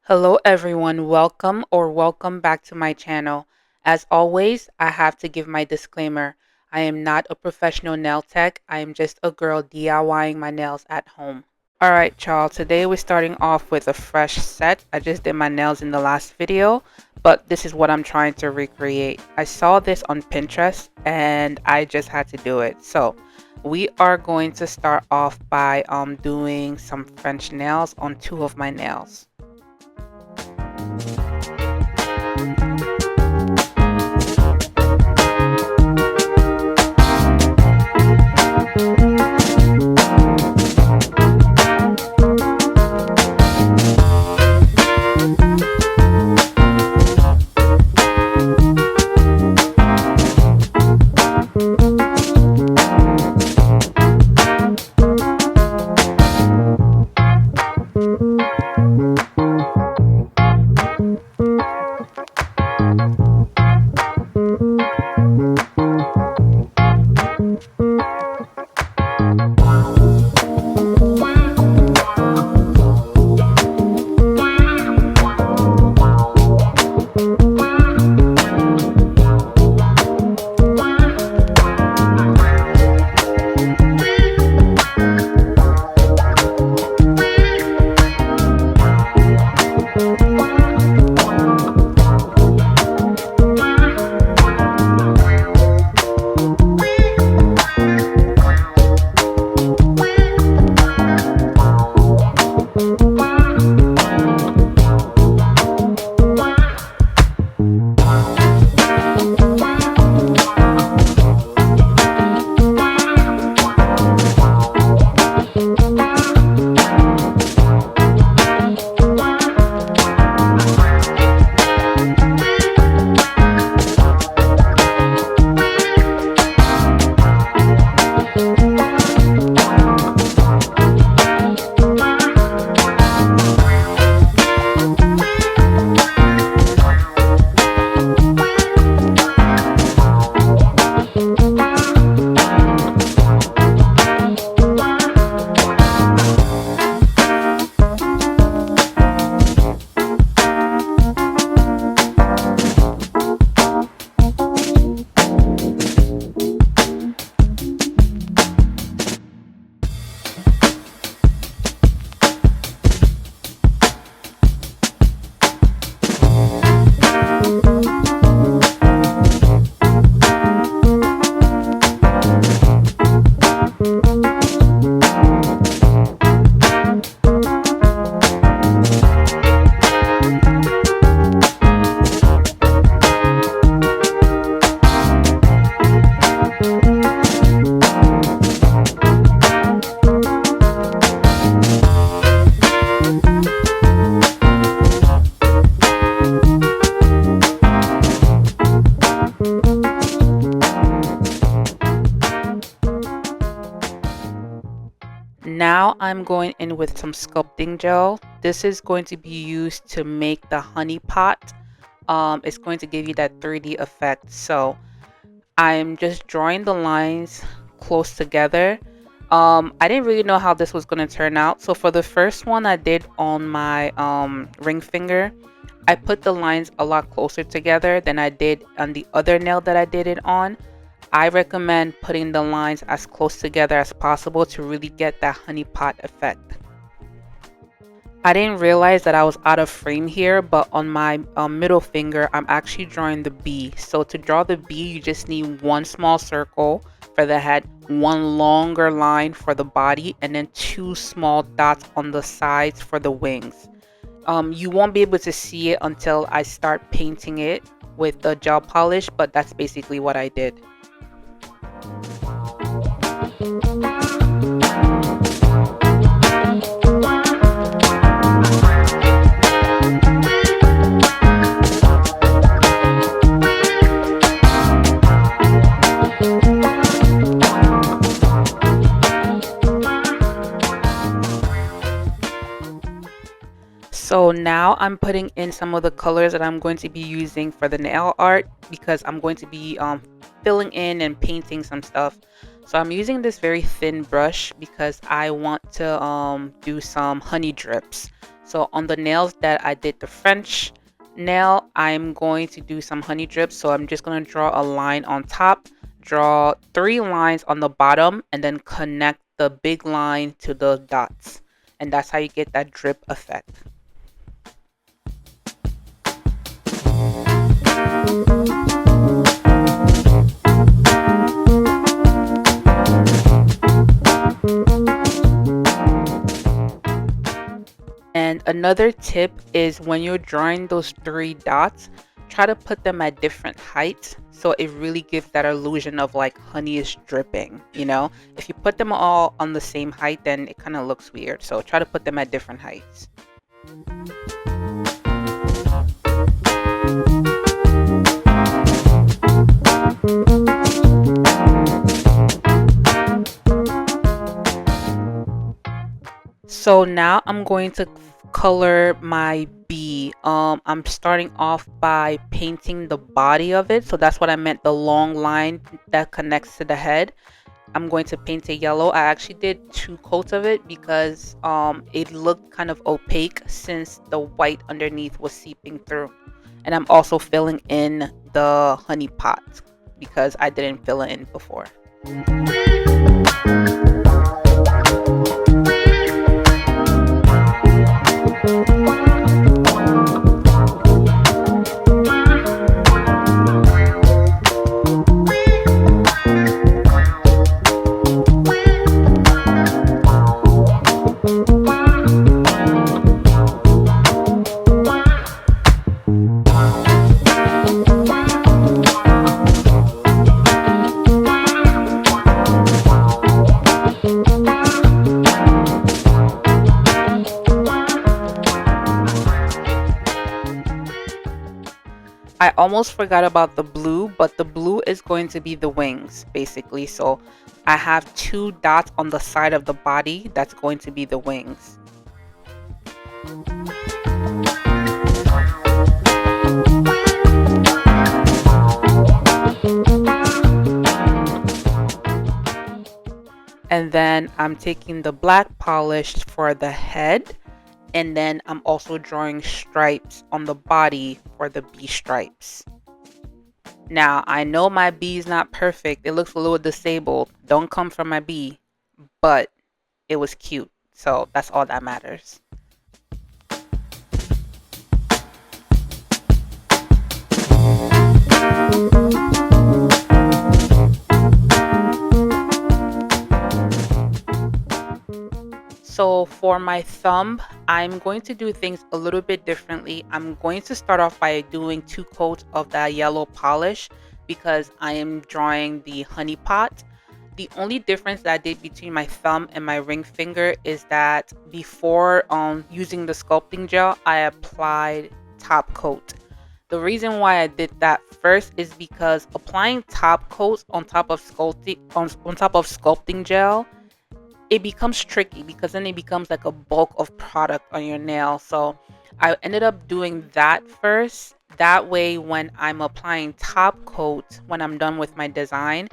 Hello everyone, welcome back to my channel. As always, I have to give my disclaimer. I am not a professional nail tech. I am just a girl DIYing my nails at home. Alright y'all, today we're starting off with a fresh set. I just did my nails in the last video, but this is what I'm trying to recreate. I saw this on Pinterest and I just had to do it. So we are going to start off by doing some French nails on two of my nails. Now I'm going in with some sculpting gel. This is going to be used to make the honey pot. It's going to give you that 3D effect. So I'm just drawing the lines close together. I didn't really know how this was going to turn out. So for the first one I did on my ring finger, I put the lines a lot closer together than I did on the other nail that I did it on. I recommend putting the lines as close together as possible to really get that honey pot effect. I didn't realize that I was out of frame here, but on my middle finger, I'm actually drawing the B. So to draw the B, you just need one small circle for the head, one longer line for the body, and then two small dots on the sides for the wings. You won't be able to see it until I start painting it with the gel polish, but that's basically what I did. So now I'm putting in some of the colors that I'm going to be using for the nail art, because I'm going to be filling in and painting some stuff. So I'm using this very thin brush because I want to do some honey drips. So on the nails that I did the French nail, I'm going to do some honey drips. So I'm just going to draw a line on top, draw 3 lines on the bottom, and then connect the big line to the dots. And that's how you get that drip effect. And another tip is when you're drawing those 3 dots, try to put them at different heights so it really gives that illusion of like honey is dripping, you know? If you put them all on the same height, then it kind of looks weird. So try to put them at different heights. So now I'm going to color my bee. I'm starting off by painting the body of it. So that's what I meant, the long line that connects to the head. I'm going to paint it yellow. I actually did 2 coats of it because it looked kind of opaque since the white underneath was seeping through. And I'm also filling in the honey pot because I didn't fill it in before. I almost forgot about the blue, but the blue is going to be the wings, basically. So I have 2 dots on the side of the body. That's going to be the wings. And then I'm taking the black polish for the head. And then I'm also drawing stripes on the body for the bee stripes. Now, I know my bee is not perfect. It looks a little disabled. Don't come for my bee. But it was cute. So that's all that matters. So for my thumb, I'm going to do things a little bit differently. I'm going to start off by doing 2 coats of that yellow polish because I am drawing the honey pot. The only difference that I did between my thumb and my ring finger is that before using the sculpting gel, I applied top coat. The reason why I did that first is because applying top coats on top of sculpting gel, it becomes tricky because then it becomes like a bulk of product on your nail. So I ended up doing that first. That way, when I'm applying top coat, when I'm done with my design,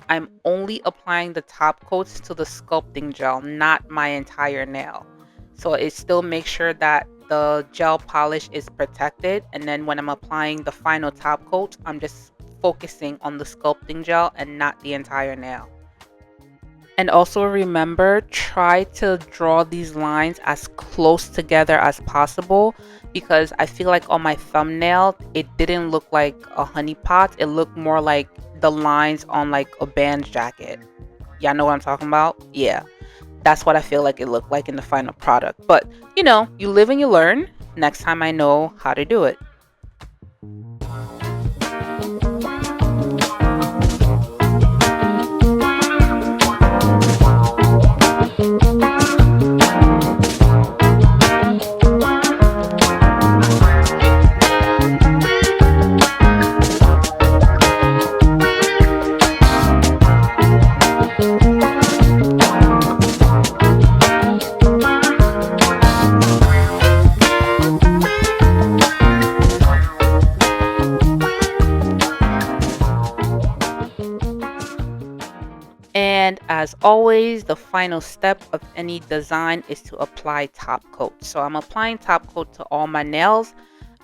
I'm only applying the top coats to the sculpting gel, not my entire nail. So it still makes sure that the gel polish is protected. And then when I'm applying the final top coat, I'm just focusing on the sculpting gel and not the entire nail. And also remember, try to draw these lines as close together as possible because I feel like on my thumbnail, it didn't look like a honey pot. It looked more like the lines on like a band jacket. Y'all know what I'm talking about? Yeah, that's what I feel like it looked like in the final product. But, you know, you live and you learn. Next time I know how to do it. as always, the final step of any design is to apply top coat. So I'm applying top coat to all my nails.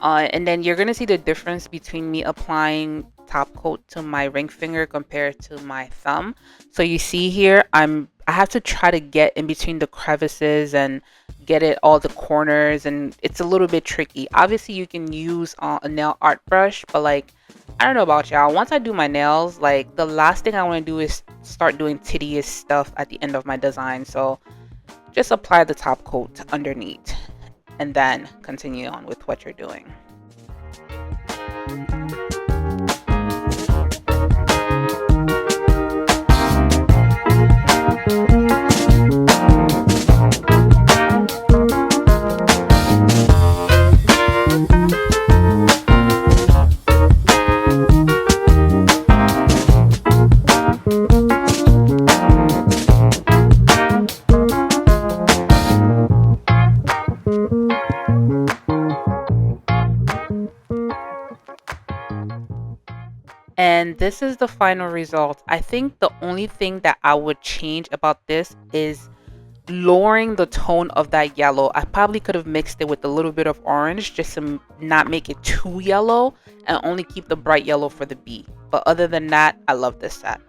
And then you're going to see the difference between me applying top coat to my ring finger compared to my thumb. So you see here, I have to try to get in between the crevices and get it all the corners, and it's a little bit tricky. Obviously you can use a nail art brush, but like, I don't know about y'all, once I do my nails, like the last thing I want to do is start doing tedious stuff at the end of my design. So just apply the top coat underneath and then continue on with what you're doing. And this is the final result. I think the only thing that I would change about this is lowering the tone of that yellow. I probably could have mixed it with a little bit of orange just to not make it too yellow and only keep the bright yellow for the bee. But other than that, I love this set.